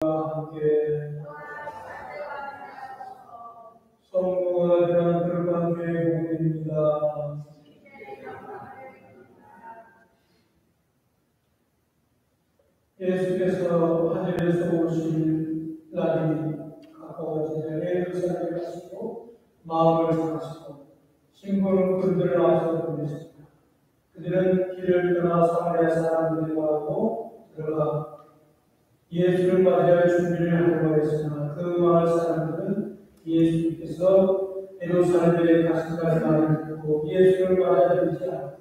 함께 성부와 아들과 교회의 복음입니다. 예수께서 하늘에서 오실 날이 가까워지자 예루살렘에 가시고 마음을 상하시고 신부는 그들을 앞서 보내십니다. 그들은 길을 떠나 사마리아 사람들과 하고 들어가 예수를 맞이할 준비를 하려고 했으나 그 마을 사람들은 예수께서 예루살렘에 가신다는 말을 듣고 예수를 맞이하지 않았다.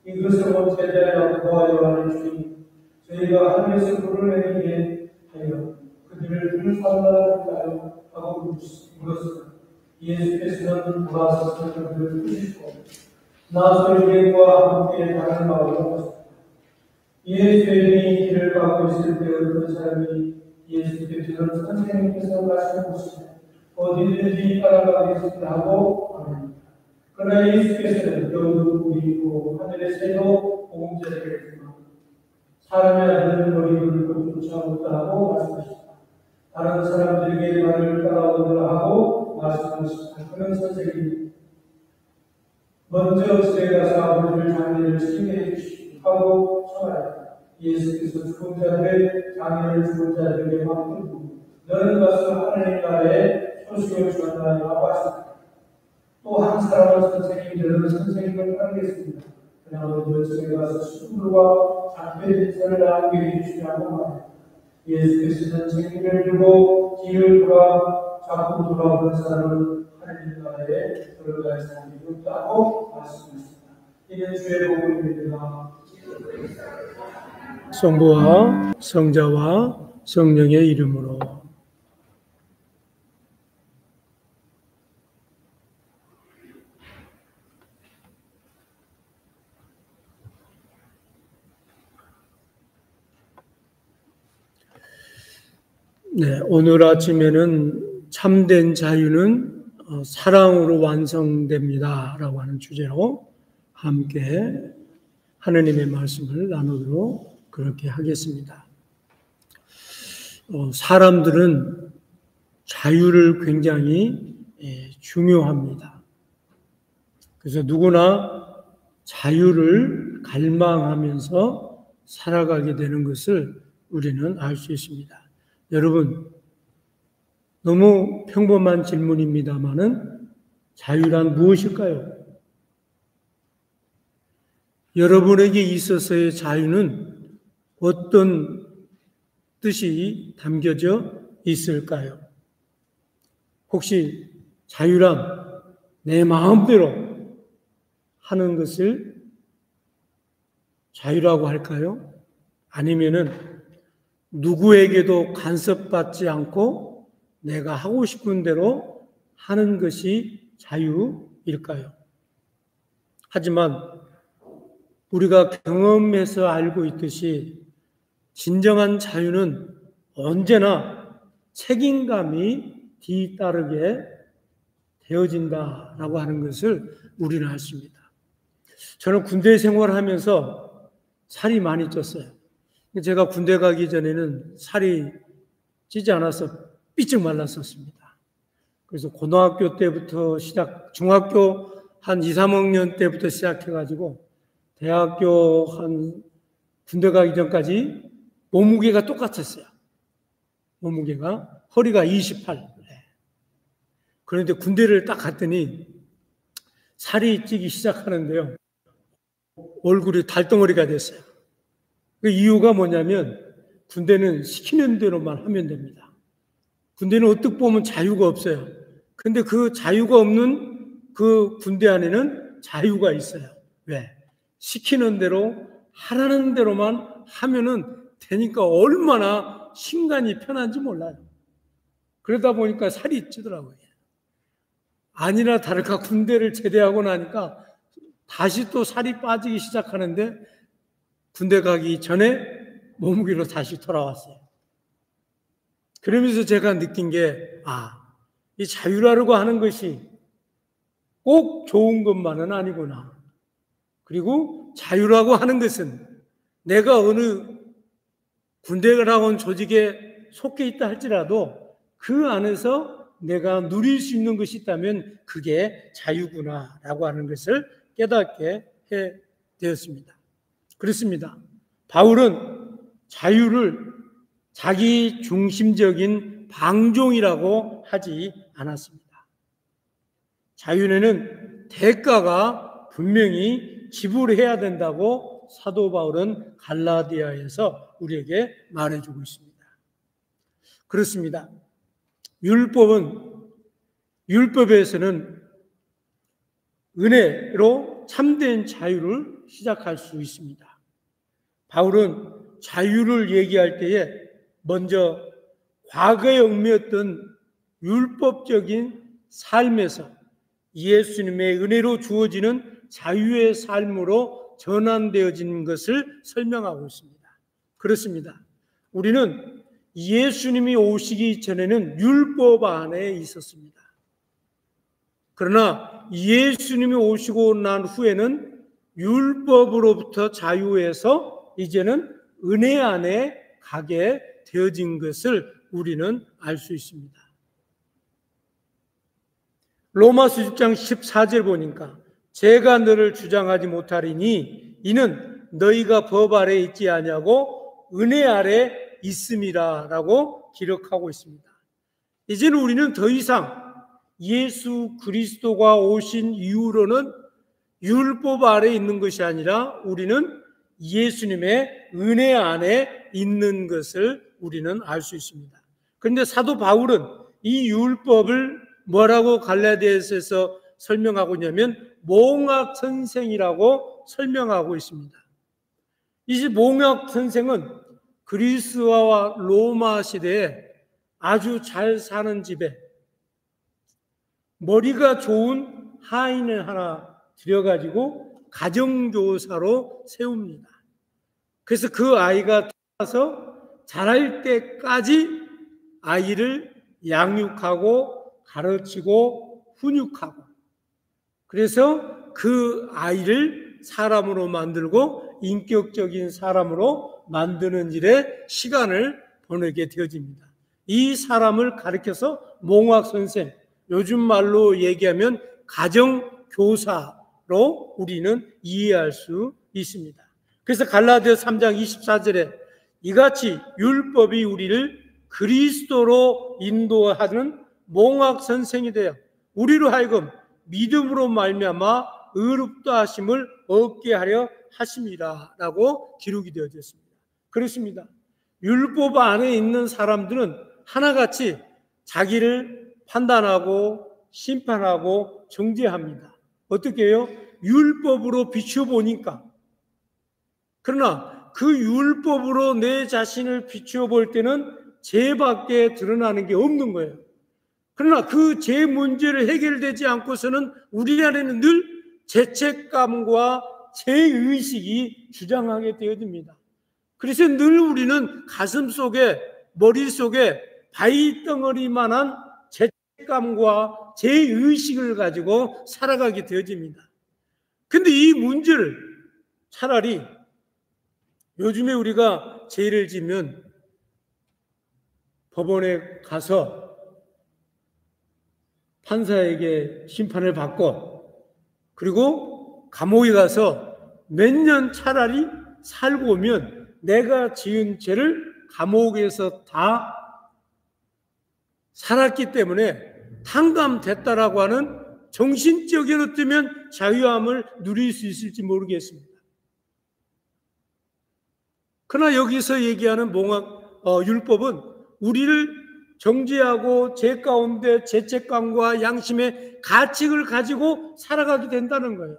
이것을 본 제자야고보와 요한의 주님, 저희가 하늘에서 불어내리게 하여 그들을 불살라할까요? 하고 물었으나 예수께서는 돌아서서 그들을 부시고 나사렛과 함께 다른 마을로 갔습니다. 예수의 길을 가고 있을 때 어떤 사람이 예수께서는 선생님께서 가시는 곳에 어디든지 따라가겠습니다 하고 말합니다. 그러나 예수께서는 여우도 보이고 하늘의 새도 보금자리가 있지만 사람의 아들은 머리를 걷고 쫓아오다 하고 말씀하셨다. 다른 사람들에게 나를 따라오더라 하고 말씀하셨다. 그는 선생님, 먼저 집에 가서 아버지를 장례를 치게 해주시오 하고 청하였다. 예수께서 죽은 자들의 장례를 죽은 자들에게 맡기고 너는 가서 하나님 나라에 소식을 전하라고 하셨다. 또 한 사람은 선생님, 너는 선생님을 따르겠습니다. 그러나 먼저 집에 가서 식구들과 작별 인사를 나누게 해주시라고 말했다. 예수께서는 생기를 주고 뒤를 돌아 자꾸 돌아오는 사람은 하나님 나라에 들어갈 사람이 없다고 말씀하셨다. 이는 주의 복음입니다. 성부와 성자와 성령의 이름으로. 네, 오늘 아침에는 참된 자유는 사랑으로 완성됩니다 라고 하는 주제로 함께 하느님의 말씀을 나누도록 그렇게 하겠습니다. 사람들은 자유를 굉장히 중요합니다. 그래서 누구나 자유를 갈망하면서 살아가게 되는 것을 우리는 알 수 있습니다. 여러분, 너무 평범한 질문입니다마는 자유란 무엇일까요? 여러분에게 있어서의 자유는 어떤 뜻이 담겨져 있을까요? 혹시 자유란 내 마음대로 하는 것을 자유라고 할까요? 아니면은 누구에게도 간섭받지 않고 내가 하고 싶은 대로 하는 것이 자유일까요? 하지만 우리가 경험해서 알고 있듯이 진정한 자유는 언제나 책임감이 뒤따르게 되어진다라고 하는 것을 우리는 알습니다. 저는 군대 생활하면서 살이 많이 쪘어요. 제가 군대 가기 전에는 살이 찌지 않아서 삐쩍 말랐었습니다. 그래서 고등학교 때부터 중학교 한 2, 3학년 때부터 시작해가지고 대학교 한 군대 가기 전까지 몸무게가 똑같았어요. 몸무게가 허리가 28. 그런데 군대를 딱 갔더니 살이 찌기 시작하는데요. 얼굴이 달덩어리가 됐어요. 그 이유가 뭐냐면 군대는 시키는 대로만 하면 됩니다. 군대는 어떻게 보면 자유가 없어요. 근데 그 자유가 없는 그 군대 안에는 자유가 있어요. 왜? 시키는 대로 하라는 대로만 하면은 되니까 얼마나 심간이 편한지 몰라요. 그러다 보니까 살이 찌더라고요. 아니나 다를까 군대를 제대하고 나니까 다시 또 살이 빠지기 시작하는데 군대 가기 전에 몸무게로 다시 돌아왔어요. 그러면서 제가 느낀 게, 이 자유라고 하는 것이 꼭 좋은 것만은 아니구나. 그리고 자유라고 하는 것은 내가 어느 군대를 하고 온 조직에 속해 있다 할지라도 그 안에서 내가 누릴 수 있는 것이 있다면 그게 자유구나라고 하는 것을 깨닫게 해 되었습니다. 그렇습니다. 바울은 자유를 자기 중심적인 방종이라고 하지 않았습니다. 자유에는 대가가 분명히 지불해야 된다고 사도 바울은 갈라디아에서 우리에게 말해주고 있습니다. 그렇습니다. 율법에서는 은혜로 참된 자유를 시작할 수 있습니다. 바울은 자유를 얘기할 때에 먼저 과거에 얽매였던 율법적인 삶에서 예수님의 은혜로 주어지는 자유의 삶으로 전환되어지는 것을 설명하고 있습니다. 그렇습니다. 우리는 예수님이 오시기 전에는 율법 안에 있었습니다. 그러나 예수님이 오시고 난 후에는 율법으로부터 자유해서 이제는 은혜 안에 가게 되어진 것을 우리는 알 수 있습니다. 로마서 10장 14절 보니까 제가 너를 주장하지 못하리니 이는 너희가 법 아래 있지 아니하고 은혜 아래 있음이라 라고 기록하고 있습니다. 이제는 우리는 더 이상 예수 그리스도가 오신 이후로는 율법 아래 있는 것이 아니라 우리는 예수님의 은혜 안에 있는 것을 우리는 알 수 있습니다. 그런데 사도 바울은 이 율법을 뭐라고 갈라디아서에서 설명하고 있냐면 몽학 선생이라고 설명하고 있습니다. 이 몽학 선생은 그리스와 로마 시대에 아주 잘 사는 집에 머리가 좋은 하인을 하나 들여가지고 가정교사로 세웁니다. 그래서 그 아이가 태어나서 자랄 때까지 아이를 양육하고 가르치고 훈육하고 그래서 그 아이를 사람으로 만들고 인격적인 사람으로 만드는 일에 시간을 보내게 되어집니다. 이 사람을 가르쳐서 몽학 선생, 요즘 말로 얘기하면 가정교사로 우리는 이해할 수 있습니다. 그래서 갈라디아 3장 24절에 이같이 율법이 우리를 그리스도로 인도하는 몽학 선생이 되어 우리로 하여금 믿음으로 말미암아 의롭다 하심을 얻게 하려 하심이라 라고 기록이 되어졌습니다. 그렇습니다. 율법 안에 있는 사람들은 하나같이 자기를 판단하고 심판하고 정죄합니다. 어떻게 해요? 율법으로 비춰보니까. 그러나 그 율법으로 내 자신을 비춰볼 때는 죄밖에 드러나는 게 없는 거예요. 그러나 그 죄 문제를 해결되지 않고서는 우리 안에는 늘 죄책감과 죄의식이 주장하게 되어집니다. 그래서 늘 우리는 가슴 속에 머릿속에 바위덩어리만한 죄책감과 죄의식을 가지고 살아가게 되어집니다. 근데 이 문제를 차라리 요즘에 우리가 죄를 지면 법원에 가서 판사에게 심판을 받고 그리고 감옥에 가서 몇 년 차라리 살고 오면 내가 지은 죄를 감옥에서 다 살았기 때문에 탕감됐다라고 하는 정신적인 어쩌면 자유함을 누릴 수 있을지 모르겠습니다. 그러나 여기서 얘기하는 율법은 우리를 정죄하고 죄 가운데 죄책감과 양심의 가책을 가지고 살아가게 된다는 거예요.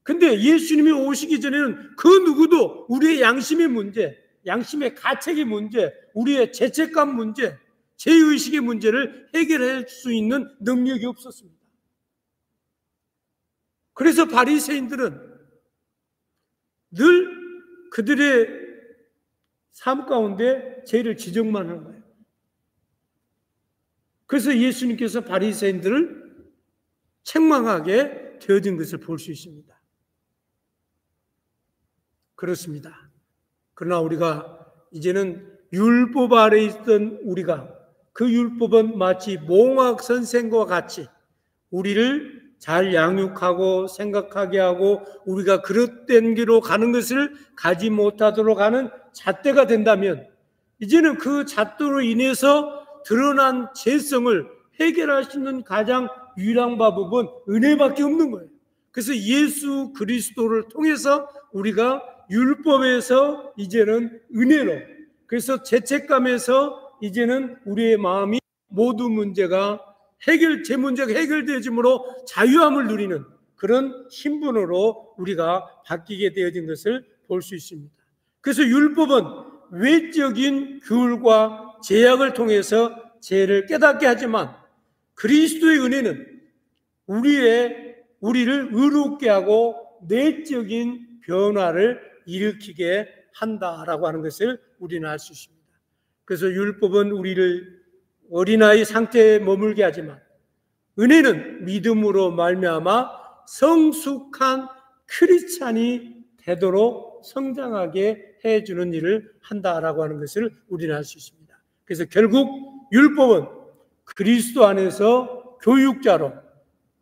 근데 예수님이 오시기 전에는 그 누구도 우리의 양심의 문제, 양심의 가책의 문제, 우리의 죄책감 문제, 죄의식의 문제를 해결할 수 있는 능력이 없었습니다. 그래서 바리새인들은 늘 그들의 삶 가운데 죄를 지적만 하는 거예요. 그래서 예수님께서 바리새인들을 책망하게 되어진 것을 볼 수 있습니다. 그렇습니다. 그러나 우리가 이제는 율법 아래 있던 우리가 그 율법은 마치 몽학 선생과 같이 우리를 잘 양육하고 생각하게 하고 우리가 그릇된 길로 가는 것을 가지 못하도록 하는 잣대가 된다면, 이제는 그 잣대로 인해서 드러난 죄성을 해결할 수 있는 가장 유일한 방법은 은혜밖에 없는 거예요. 그래서 예수 그리스도를 통해서 우리가 율법에서 이제는 은혜로, 그래서 죄책감에서 이제는 우리의 마음이 모든 문제가 제 문제가 해결되어짐으로 자유함을 누리는 그런 신분으로 우리가 바뀌게 되어진 것을 볼 수 있습니다. 그래서 율법은 외적인 규율과 제약을 통해서 죄를 깨닫게 하지만, 그리스도의 은혜는 우리를 의롭게 하고 내적인 변화를 일으키게 한다라고 하는 것을 우리는 알 수 있습니다. 그래서 율법은 우리를 어린아이 상태에 머물게 하지만, 은혜는 믿음으로 말미암아 성숙한 크리스찬이 되도록 성장하게 해주는 일을 한다라고 하는 것을 우리는 알 수 있습니다. 그래서 결국 율법은 그리스도 안에서 교육자로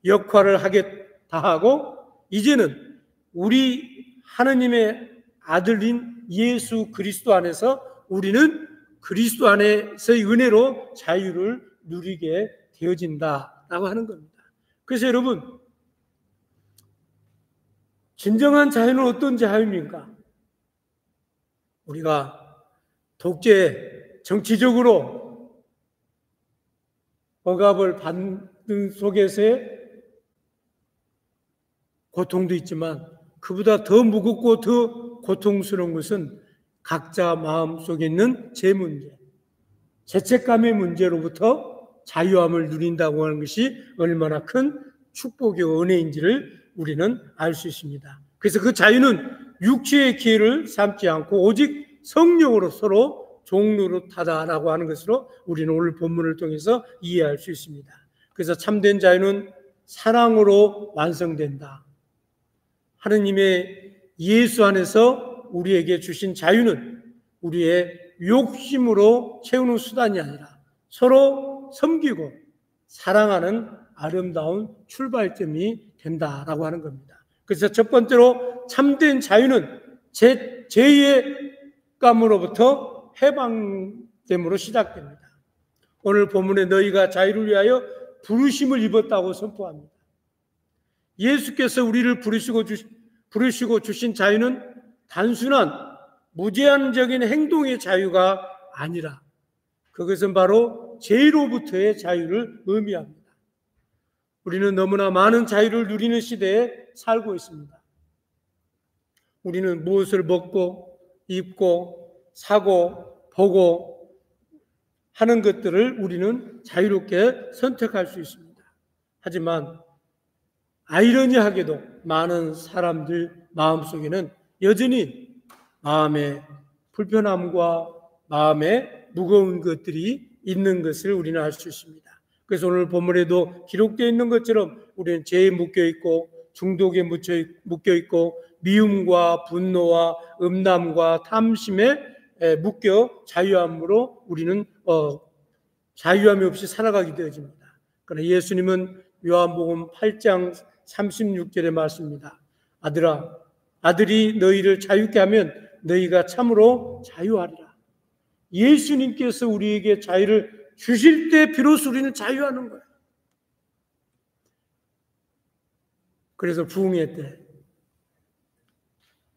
역할을 하게 다하고, 이제는 우리 하느님의 아들인 예수 그리스도 안에서 우리는 그리스도 안에서의 은혜로 자유를 누리게 되어진다라고 하는 겁니다. 그래서 여러분, 진정한 자유는 어떤 자유입니까? 우리가 독재, 정치적으로 억압을 받는 속에서의 고통도 있지만, 그보다 더 무겁고 더 고통스러운 것은 각자 마음속에 있는 제 문제, 죄책감의 문제로부터 자유함을 누린다고 하는 것이 얼마나 큰 축복의 은혜인지를 우리는 알 수 있습니다. 그래서 그 자유는 육체의 기회를 삼지 않고 오직 성령으로 서로 종노릇하다라고 하는 것으로 우리는 오늘 본문을 통해서 이해할 수 있습니다. 그래서 참된 자유는 사랑으로 완성된다. 하느님의 예수 안에서 우리에게 주신 자유는 우리의 욕심으로 채우는 수단이 아니라 서로 섬기고 사랑하는 아름다운 출발점이 된다라고 하는 겁니다. 그래서 첫 번째로 참된 자유는 죄의 감으로부터 해방됨으로 시작됩니다. 오늘 본문에 너희가 자유를 위하여 부르심을 입었다고 선포합니다. 예수께서 우리를 부르시고 주신 자유는 단순한 무제한적인 행동의 자유가 아니라 그것은 바로 죄로부터의 자유를 의미합니다. 우리는 너무나 많은 자유를 누리는 시대에 살고 있습니다. 우리는 무엇을 먹고 입고 사고 보고 하는 것들을 우리는 자유롭게 선택할 수 있습니다. 하지만 아이러니하게도 많은 사람들 마음속에는 여전히 마음의 불편함과 마음의 무거운 것들이 있는 것을 우리는 알 수 있습니다. 그래서 오늘 본문에도 기록되어 있는 것처럼 우리는 죄에 묶여있고 중독에 묶여있고 미움과 분노와 음란과 탐심에 묶여 자유함으로 우리는 자유함이 없이 살아가게 되어집니다. 그러나 예수님은 요한복음 8장 36절의 말씀입니다. 아들아, 아들이 너희를 자유케 하면 너희가 참으로 자유하리라. 예수님께서 우리에게 자유를 주실 때 비로소 우리는 자유하는 거예요. 그래서 부흥회 때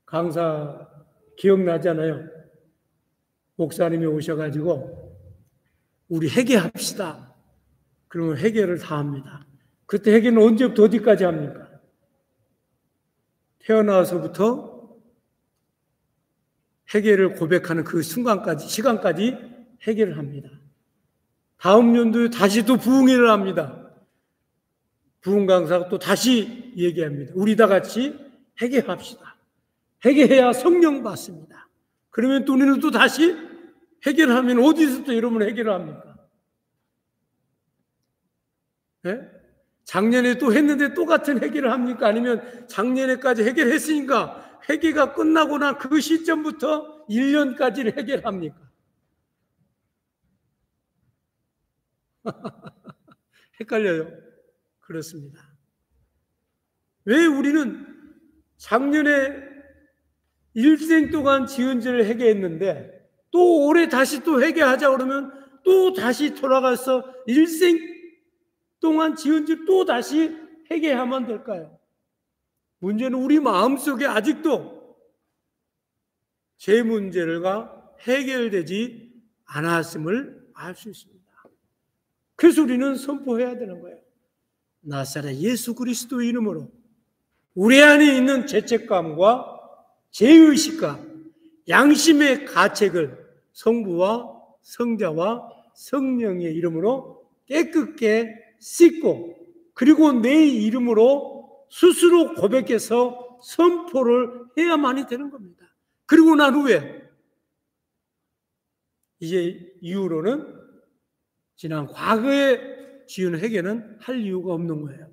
강사 기억나잖아요. 목사님이 오셔가지고 우리 회개합시다. 그러면 회개를 다 합니다. 그때 회개는 언제부터 어디까지 합니까? 태어나서부터 회개를 고백하는 그 순간까지, 시간까지 회개를 합니다. 다음 연도에 다시 또 부흥회를 합니다. 부흥 강사가 또 다시 얘기합니다. 우리 다 같이 회개합시다. 회개해야 성령 받습니다. 그러면 또 우리는 또 다시 회개를 하면 어디서 또 여러분 회개를 합니까? 네? 작년에 또 했는데 똑같은 회개를 합니까? 아니면 작년에까지 회개를 했으니까 회개가 끝나고 난 그 시점부터 1년까지를 회개를 합니까? 헷갈려요. 그렇습니다. 왜 우리는 작년에 일생 동안 지은 죄를 회개했는데 또 올해 다시 또 회개하자 그러면 또 다시 돌아가서 일생 동안 지은 죄 또 다시 회개하면 될까요? 문제는 우리 마음속에 아직도 죄 문제가 해결되지 않았음을 알 수 있습니다. 그래서 우리는 선포해야 되는 거예요. 나사렛 예수 그리스도의 이름으로 우리 안에 있는 죄책감과 죄의식과 양심의 가책을 성부와 성자와 성령의 이름으로 깨끗게 씻고 그리고 내 이름으로 스스로 고백해서 선포를 해야만이 되는 겁니다. 그리고 난 후에 이제 이후로는 지난 과거에 지은 회개는 할 이유가 없는 거예요.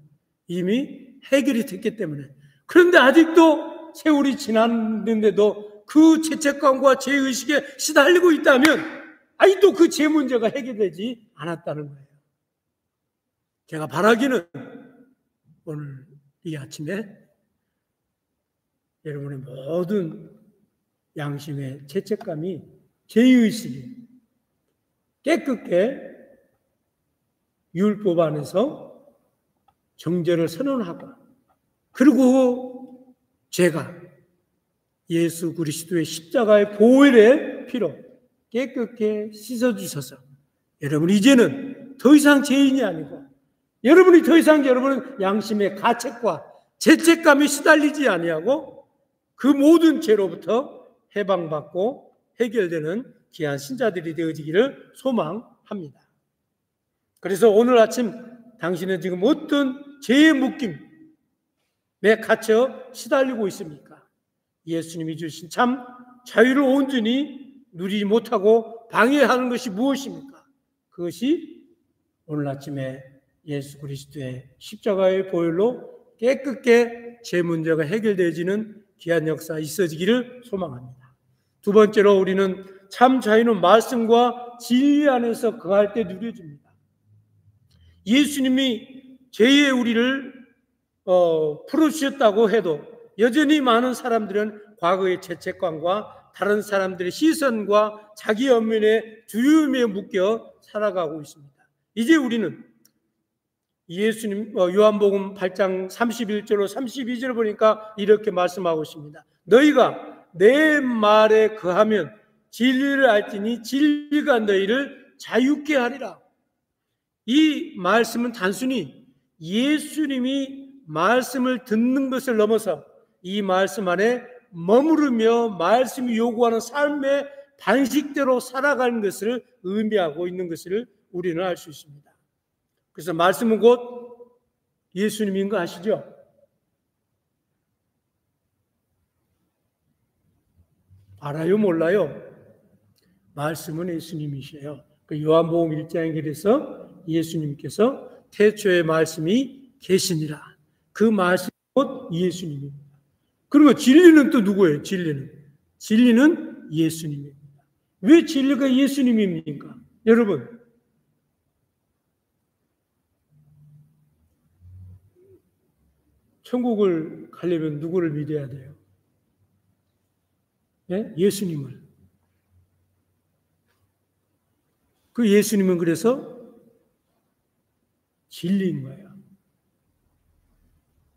이미 해결이 됐기 때문에. 그런데 아직도 세월이 지났는데도 그 죄책감과 죄의식에 시달리고 있다면 아직도 그 죄 문제가 해결되지 않았다는 거예요. 제가 바라기는 오늘 이 아침에 여러분의 모든 양심의 죄책감이 죄의식이 깨끗게 율법 안에서 정죄를 선언하고 그리고 죄가 예수 그리스도의 십자가의 보혈의 피로 깨끗게 씻어주셔서 여러분 이제는 더 이상 죄인이 아니고 여러분이 더 이상 여러분은 양심의 가책과 죄책감에 시달리지 아니하고 그 모든 죄로부터 해방받고 해결되는 귀한 신자들이 되어지기를 소망합니다. 그래서 오늘 아침 당신은 지금 어떤 죄의 묶임에 갇혀 시달리고 있습니까? 예수님이 주신 참 자유를 온전히 누리지 못하고 방해하는 것이 무엇입니까? 그것이 오늘 아침에 예수 그리스도의 십자가의 보혈로 깨끗게 죄 문제가 해결되어지는 귀한 역사 있어지기를 소망합니다. 두 번째로 우리는 참 자유는 말씀과 진리 안에서 거할 때 누려집니다. 예수님이 죄의 우리를 풀어주셨다고 해도 여전히 많은 사람들은 과거의 죄책감과 다른 사람들의 시선과 자기 연민의 두려움에 묶여 살아가고 있습니다. 이제 우리는 예수님 요한복음 8장 31절로 32절을 보니까 이렇게 말씀하고 있습니다. 너희가 내 말에 거하면 진리를 알지니 진리가 너희를 자유케 하리라. 이 말씀은 단순히 예수님이 말씀을 듣는 것을 넘어서 이 말씀 안에 머무르며 말씀이 요구하는 삶의 방식대로 살아가는 것을 의미하고 있는 것을 우리는 알 수 있습니다. 그래서 말씀은 곧 예수님인 거 아시죠? 알아요? 몰라요? 말씀은 예수님이시에요. 그 요한복음 1장에 그래서 예수님께서 태초에 말씀이 계시니라. 그 말씀이 곧 예수님입니다. 그리고 진리는 또 누구예요? 진리는 예수님입니다. 왜 진리가 예수님입니까? 여러분, 천국을 가려면 누구를 믿어야 돼요? 예? 예수님을. 그 예수님은 그래서 진리인 거예요.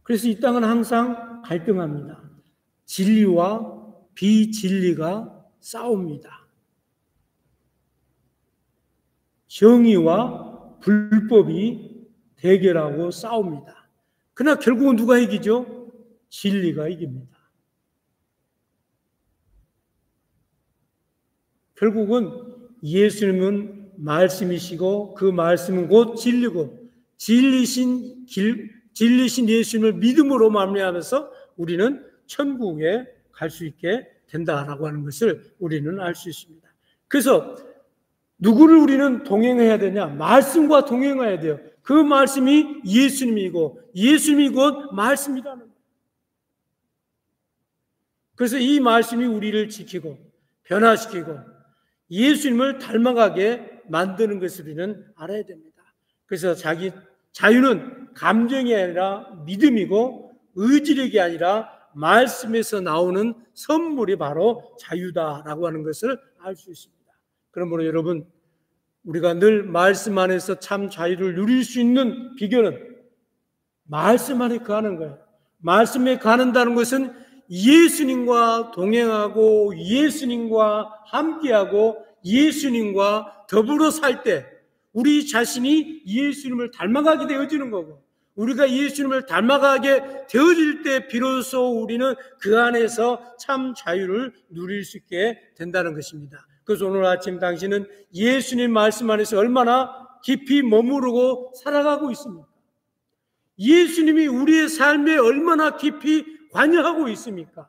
그래서 이 땅은 항상 갈등합니다. 진리와 비진리가 싸웁니다. 정의와 불법이 대결하고 싸웁니다. 그러나 결국은 누가 이기죠? 진리가 이깁니다. 결국은 예수님은 말씀이시고 그 말씀은 곧 진리고 진리신 예수님을 믿음으로 말미암아서 우리는 천국에 갈 수 있게 된다라고 하는 것을 우리는 알 수 있습니다. 그래서 누구를 우리는 동행해야 되냐? 말씀과 동행해야 돼요. 그 말씀이 예수님이고 예수님이 곧 말씀이라는 거예요. 그래서 이 말씀이 우리를 지키고 변화시키고 예수님을 닮아가게 만드는 것을 우리는 알아야 됩니다. 그래서 자유는 감정이 아니라 믿음이고 의지력이 아니라 말씀에서 나오는 선물이 바로 자유다라고 하는 것을 알 수 있습니다. 그러므로 여러분, 우리가 늘 말씀 안에서 참 자유를 누릴 수 있는 비결은 말씀 안에 거하는 거예요. 말씀에 거한다는 것은 예수님과 동행하고 예수님과 함께하고 예수님과 더불어 살 때 우리 자신이 예수님을 닮아가게 되어지는 거고, 우리가 예수님을 닮아가게 되어질 때 비로소 우리는 그 안에서 참 자유를 누릴 수 있게 된다는 것입니다. 그래서 오늘 아침 당신은 예수님 말씀 안에서 얼마나 깊이 머무르고 살아가고 있습니까? 예수님이 우리의 삶에 얼마나 깊이 관여하고 있습니까?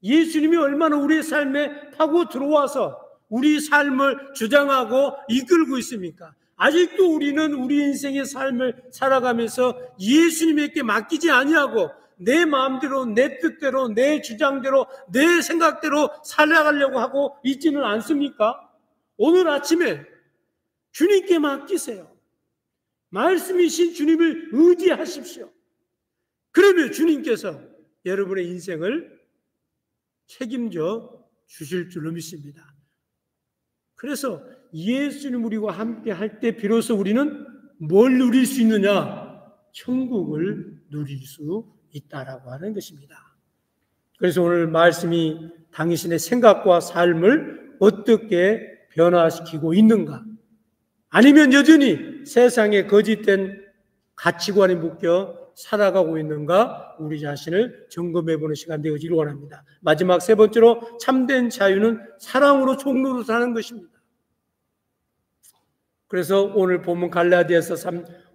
예수님이 얼마나 우리의 삶에 파고 들어와서 우리 삶을 주장하고 이끌고 있습니까? 아직도 우리는 우리 인생의 삶을 살아가면서 예수님에게 맡기지 아니하고 내 마음대로, 내 뜻대로, 내 주장대로, 내 생각대로 살아가려고 하고 있지는 않습니까? 오늘 아침에 주님께 맡기세요. 말씀이신 주님을 의지하십시오. 그러면 주님께서 여러분의 인생을 책임져 주실 줄로 믿습니다. 그래서 예수님 우리와 함께 할 때 비로소 우리는 뭘 누릴 수 있느냐? 천국을 누릴 수 있다라고 하는 것입니다. 그래서 오늘 말씀이 당신의 생각과 삶을 어떻게 변화시키고 있는가? 아니면 여전히 세상의 거짓된 가치관에 묶여 살아가고 있는가? 우리 자신을 점검해보는 시간 되어지길 원합니다. 마지막 세 번째로 참된 자유는 사랑으로 종로로 사는 것입니다. 그래서 오늘 본문 갈라디아서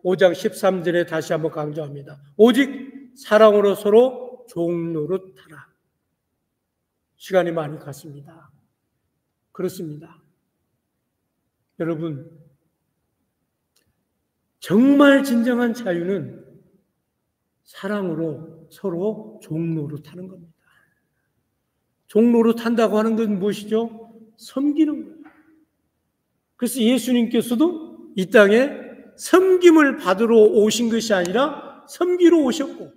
5장 13절에 다시 한번 강조합니다. 오직 사랑으로 서로 종노릇하라. 시간이 많이 갔습니다. 그렇습니다. 여러분, 정말 진정한 자유는 사랑으로 서로 종노릇하는 겁니다. 종노릇한다고 하는 건 무엇이죠? 섬기는 거예요. 그래서 예수님께서도 이 땅에 섬김을 받으러 오신 것이 아니라 섬기러 오셨고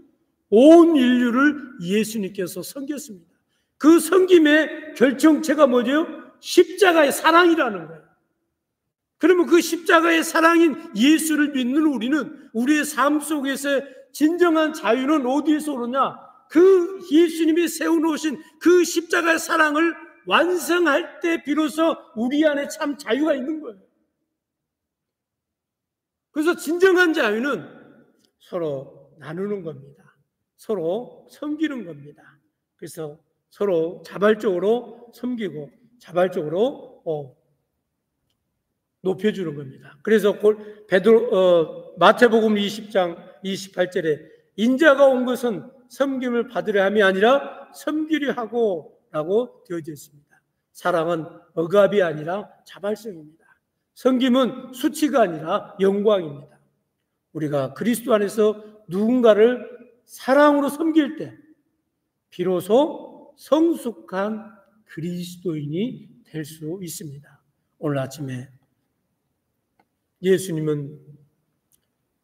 온 인류를 예수님께서 섬겼습니다. 그 섬김의 결정체가 뭐죠? 십자가의 사랑이라는 거예요. 그러면 그 십자가의 사랑인 예수를 믿는 우리는 우리의 삶 속에서 진정한 자유는 어디에서 오느냐? 그 예수님이 세워놓으신 그 십자가의 사랑을 완성할 때 비로소 우리 안에 참 자유가 있는 거예요. 그래서 진정한 자유는 서로 나누는 겁니다. 서로 섬기는 겁니다. 그래서 서로 자발적으로 섬기고 자발적으로 높여주는 겁니다. 그래서 마태복음 20장 28절에 인자가 온 것은 섬김을 받으려 함이 아니라 섬기려 하고 라고 되어져 있습니다. 사랑은 억압이 아니라 자발성입니다. 섬김은 수치가 아니라 영광입니다. 우리가 그리스도 안에서 누군가를 사랑으로 섬길 때 비로소 성숙한 그리스도인이 될 수 있습니다. 오늘 아침에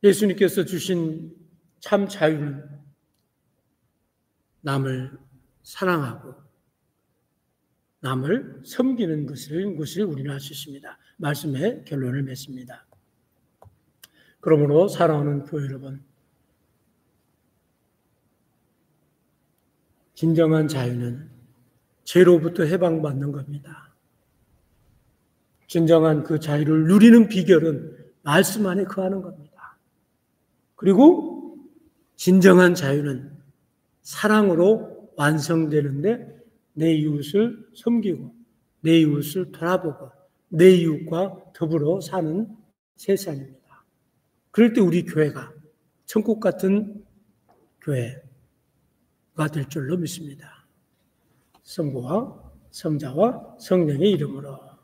예수님께서 주신 참 자유는 남을 사랑하고 남을 섬기는 것을 우리는 알 수 있습니다. 말씀의 결론을 맺습니다. 그러므로 사랑하는 교회 여러분, 진정한 자유는 죄로부터 해방받는 겁니다. 진정한 그 자유를 누리는 비결은 말씀 안에 거하는 겁니다. 그리고 진정한 자유는 사랑으로 완성되는데 내 이웃을 섬기고 내 이웃을 돌아보고 내 이웃과 더불어 사는 세상입니다. 그럴 때 우리 교회가 천국 같은 교회가 될 줄로 믿습니다. 성부와 성자와 성령의 이름으로